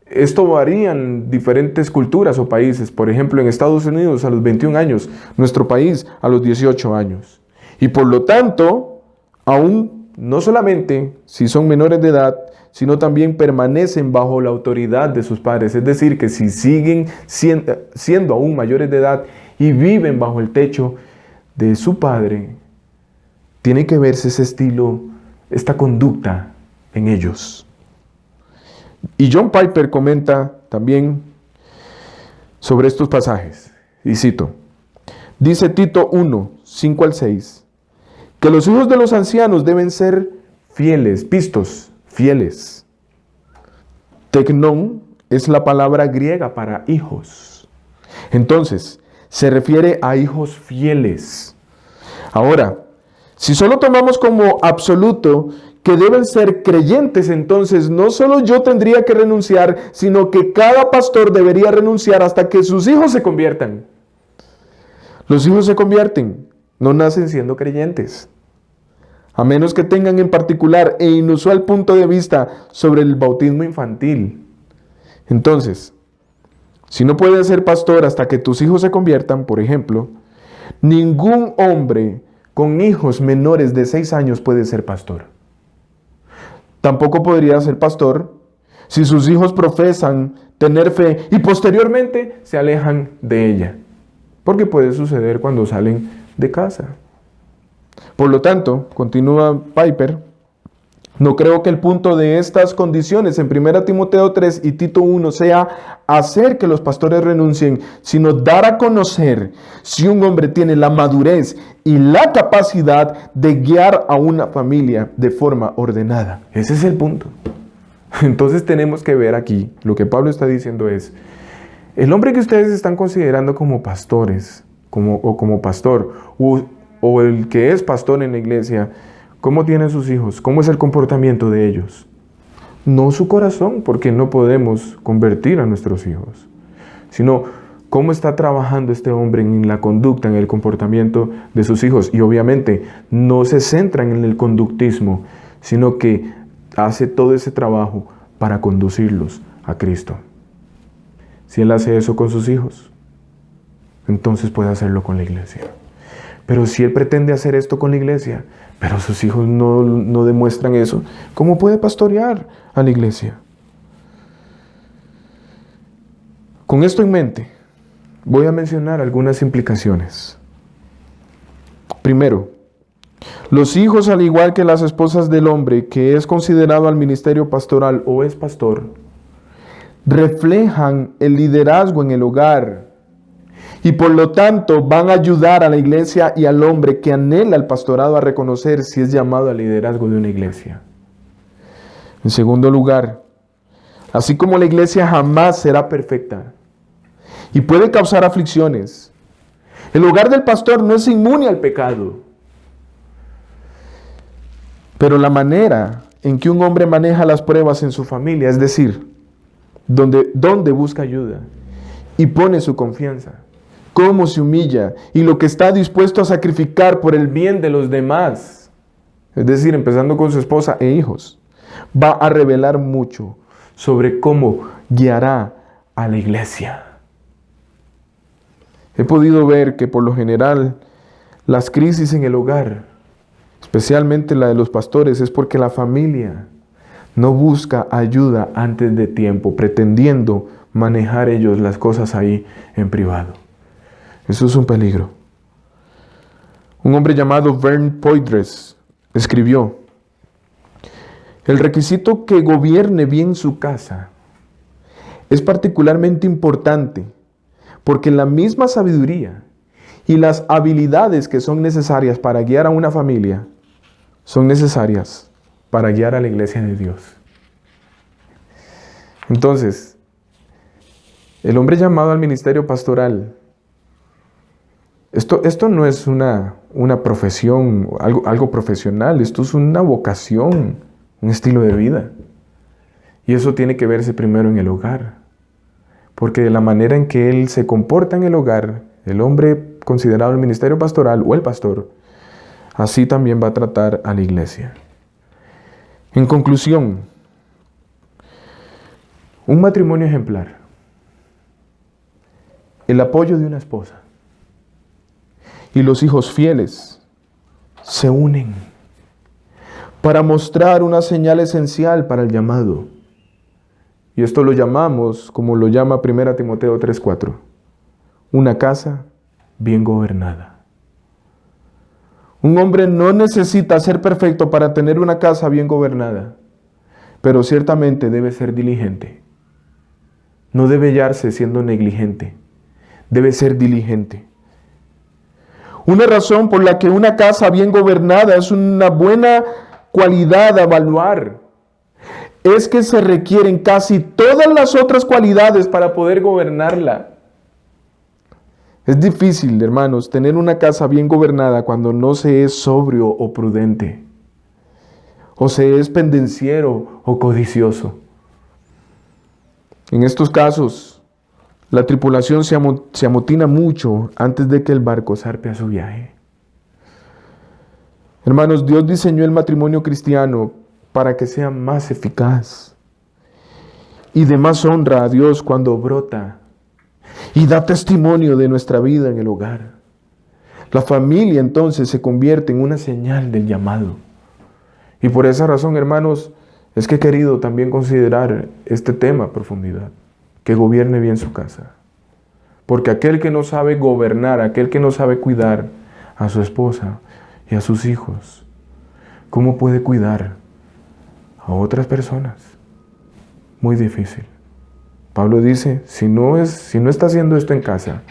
esto varía en diferentes culturas o países. Por ejemplo, en Estados Unidos a los 21 años, nuestro país a los 18 años. Y por lo tanto, aún no solamente si son menores de edad, sino también permanecen bajo la autoridad de sus padres. Es decir, que si siguen siendo aún mayores de edad y viven bajo el techo de su padre, tiene que verse ese estilo, esta conducta en ellos. Y John Piper comenta también sobre estos pasajes, y cito, dice Tito 1, 5 al 6, que los hijos de los ancianos deben ser fieles, pistos, fieles. Teknon es la palabra griega para hijos. Entonces, se refiere a hijos fieles. Ahora, si solo tomamos como absoluto que deben ser creyentes, entonces no solo yo tendría que renunciar, sino que cada pastor debería renunciar hasta que sus hijos se conviertan. Los hijos se convierten, no nacen siendo creyentes, a menos que tengan en particular e inusual punto de vista sobre el bautismo infantil. Entonces, si no puedes ser pastor hasta que tus hijos se conviertan, por ejemplo, ningún hombre con hijos menores de 6 años puede ser pastor. Tampoco podría ser pastor si sus hijos profesan tener fe y posteriormente se alejan de ella, porque puede suceder cuando salen de casa. Por lo tanto, continúa Piper, no creo que el punto de estas condiciones en 1 Timoteo 3 y Tito 1 sea hacer que los pastores renuncien, sino dar a conocer si un hombre tiene la madurez y la capacidad de guiar a una familia de forma ordenada. Ese es el punto. Entonces tenemos que ver aquí, lo que Pablo está diciendo es, el hombre que ustedes están considerando como pastores, como pastor, o el que es pastor en la iglesia, ¿cómo tienen sus hijos? ¿Cómo es el comportamiento de ellos? no su corazón, porque no podemos convertir a nuestros hijos, sino cómo está trabajando este hombre en la conducta, en el comportamiento de sus hijos. Y obviamente no se centran en el conductismo, sino que hace todo ese trabajo para conducirlos a Cristo. Si Él hace eso con sus hijos, entonces puede hacerlo con la iglesia. Pero si Él pretende hacer esto con la iglesia, pero sus hijos no demuestran eso, ¿cómo puede pastorear a la iglesia? Con esto en mente, voy a mencionar algunas implicaciones. Primero, los hijos, al igual que las esposas del hombre que es considerado al ministerio pastoral o es pastor, reflejan el liderazgo en el hogar y por lo tanto van a ayudar a la iglesia y al hombre que anhela el pastorado a reconocer si es llamado al liderazgo de una iglesia. En segundo lugar, así como la iglesia jamás será perfecta y puede causar aflicciones, el hogar del pastor no es inmune al pecado. Pero la manera en que un hombre maneja las pruebas en su familia, es decir, donde busca ayuda y pone su confianza, cómo se humilla y lo que está dispuesto a sacrificar por el bien de los demás, es decir, empezando con su esposa e hijos, va a revelar mucho sobre cómo guiará a la iglesia. He podido ver que por lo general las crisis en el hogar, especialmente la de los pastores, es porque la familia no busca ayuda antes de tiempo, pretendiendo manejar ellos las cosas ahí en privado. Eso es un peligro. Un hombre llamado Vern Poydres escribió: el requisito que gobierne bien su casa es particularmente importante porque la misma sabiduría y las habilidades que son necesarias para guiar a una familia son necesarias para guiar a la iglesia de Dios. Entonces, el hombre llamado al ministerio pastoral, esto no es una profesión, algo profesional, esto es una vocación, un estilo de vida. Y eso tiene que verse primero en el hogar, porque de la manera en que él se comporta en el hogar, el hombre considerado el ministerio pastoral o el pastor, así también va a tratar a la iglesia. En conclusión, un matrimonio ejemplar, el apoyo de una esposa y los hijos fieles se unen para mostrar una señal esencial para el llamado. Y esto lo llamamos, como lo llama 1 Timoteo 3:4, una casa bien gobernada. Un hombre no necesita ser perfecto para tener una casa bien gobernada, pero ciertamente debe ser diligente. No debe hallarse siendo negligente, debe ser diligente. Una razón por la que una casa bien gobernada es una buena cualidad a evaluar es que se requieren casi todas las otras cualidades para poder gobernarla. Es difícil, hermanos, tener una casa bien gobernada cuando no se es sobrio o prudente, o se es pendenciero o codicioso. En estos casos, la tripulación se amotina mucho antes de que el barco zarpe a su viaje. Hermanos, Dios diseñó el matrimonio cristiano para que sea más eficaz y de más honra a Dios cuando brota y da testimonio de nuestra vida en el hogar. La familia entonces se convierte en una señal del llamado. Y por esa razón, hermanos, es que he querido también considerar este tema a profundidad, que gobierne bien su casa. Porque aquel que no sabe gobernar, aquel que no sabe cuidar a su esposa y a sus hijos, ¿cómo puede cuidar a otras personas? Muy difícil. Pablo dice, si no está haciendo esto en casa,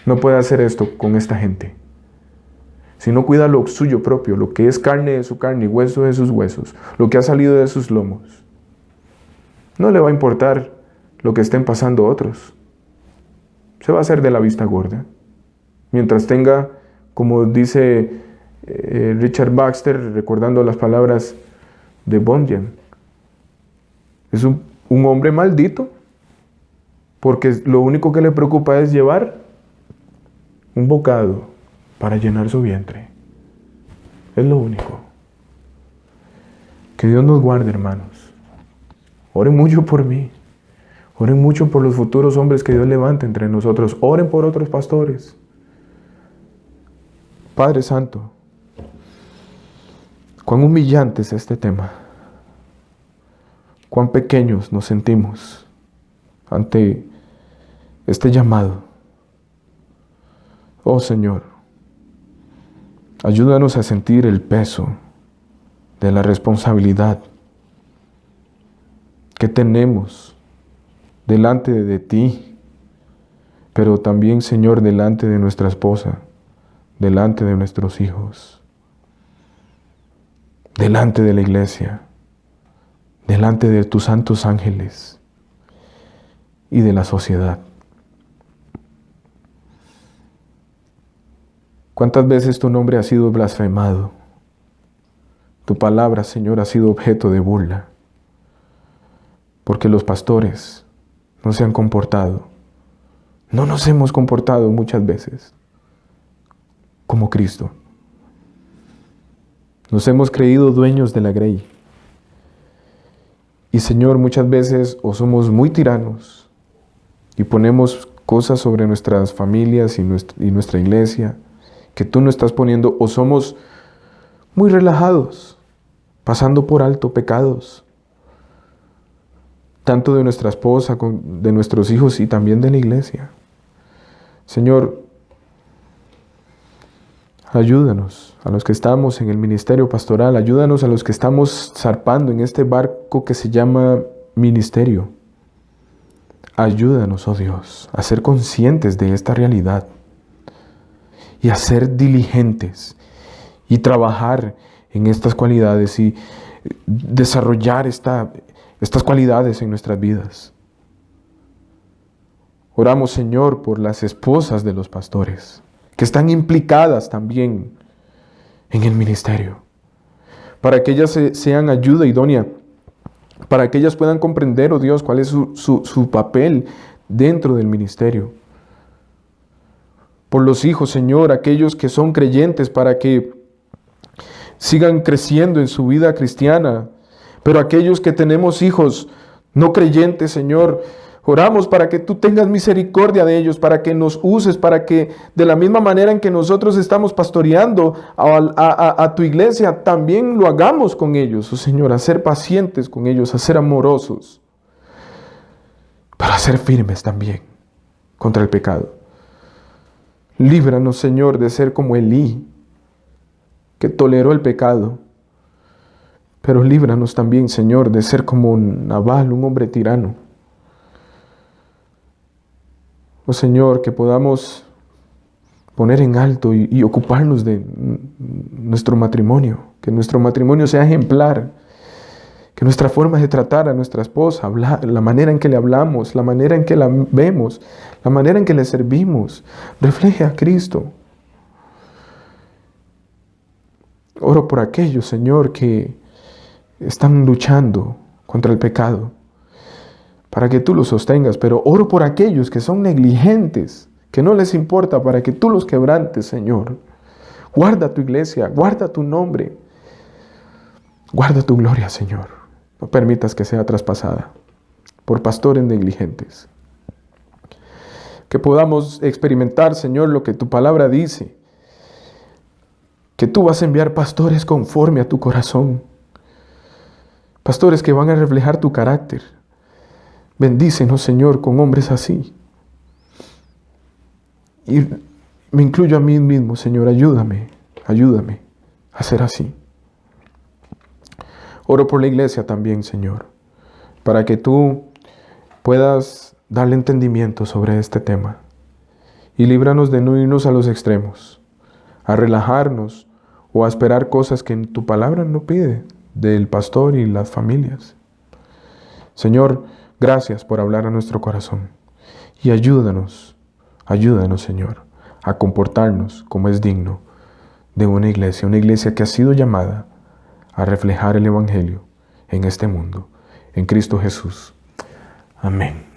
no puede hacer esto con esta gente. Si no cuida lo suyo propio, lo que es carne de su carne y hueso de sus huesos, lo que ha salido de sus lomos, no le va a importar lo que estén pasando otros. Se va a hacer de la vista gorda. Mientras tenga, como dice Richard Baxter, recordando las palabras de Bunyan, Es un hombre maldito, porque lo único que le preocupa es llevar un bocado para llenar su vientre. Es lo único. Que Dios nos guarde, hermanos. Oren mucho por mí. Oren mucho por los futuros hombres que Dios levante entre nosotros. Oren por otros pastores. Padre Santo, cuán humillante es este tema. Cuán pequeños nos sentimos ante este llamado. Oh Señor, ayúdanos a sentir el peso de la responsabilidad que tenemos delante de ti, pero también, Señor, delante de nuestra esposa, delante de nuestros hijos, delante de la iglesia, delante de tus santos ángeles y de la sociedad. ¿Cuántas veces tu nombre ha sido blasfemado? Tu palabra, Señor, ha sido objeto de burla, porque los pastores no se han comportado, no nos hemos comportado muchas veces como Cristo. Nos hemos creído dueños de la grey. Y Señor, muchas veces o somos muy tiranos y ponemos cosas sobre nuestras familias y nuestra iglesia que tú no estás poniendo, o somos muy relajados, pasando por alto pecados, tanto de nuestra esposa, de nuestros hijos y también de la iglesia. Señor, ayúdanos a los que estamos en el ministerio pastoral, ayúdanos a los que estamos zarpando en este barco que se llama ministerio. Ayúdanos, oh Dios, a ser conscientes de esta realidad y a ser diligentes y trabajar en estas cualidades y desarrollar estas cualidades en nuestras vidas. Oramos, Señor, por las esposas de los pastores, que están implicadas también en el ministerio, para que ellas sean ayuda idónea, para que ellas puedan comprender, oh Dios, cuál es su papel dentro del ministerio. Por los hijos, Señor, aquellos que son creyentes, para que sigan creciendo en su vida cristiana, pero aquellos que tenemos hijos no creyentes, Señor, oramos para que tú tengas misericordia de ellos, para que nos uses, para que de la misma manera en que nosotros estamos pastoreando a tu iglesia, también lo hagamos con ellos, oh Señor, a ser pacientes con ellos, a ser amorosos, pero a ser firmes también contra el pecado. Líbranos, Señor, de ser como Elí, que toleró el pecado, pero líbranos también, Señor, de ser como Nabal, un hombre tirano. Oh Señor, que podamos poner en alto y ocuparnos de nuestro matrimonio, que nuestro matrimonio sea ejemplar, que nuestra forma de tratar a nuestra esposa, la manera en que le hablamos, la manera en que la vemos, la manera en que le servimos, refleje a Cristo. Oro por aquellos, Señor, que están luchando contra el pecado, para que tú los sostengas, pero oro por aquellos que son negligentes, que no les importa, para que tú los quebrantes, Señor. Guarda tu iglesia, guarda tu nombre, guarda tu gloria, Señor. No permitas que sea traspasada por pastores negligentes. Que podamos experimentar, Señor, lo que tu palabra dice, que tú vas a enviar pastores conforme a tu corazón, pastores que van a reflejar tu carácter. Bendícenos, Señor, con hombres así. Y me incluyo a mí mismo, Señor, ayúdame a ser así. Oro por la iglesia también, Señor, para que tú puedas darle entendimiento sobre este tema y líbranos de no irnos a los extremos, a relajarnos o a esperar cosas que tu palabra no pide del pastor y las familias. Señor, gracias por hablar a nuestro corazón y ayúdanos, Señor, a comportarnos como es digno de una iglesia que ha sido llamada a reflejar el Evangelio en este mundo. en Cristo Jesús. Amén.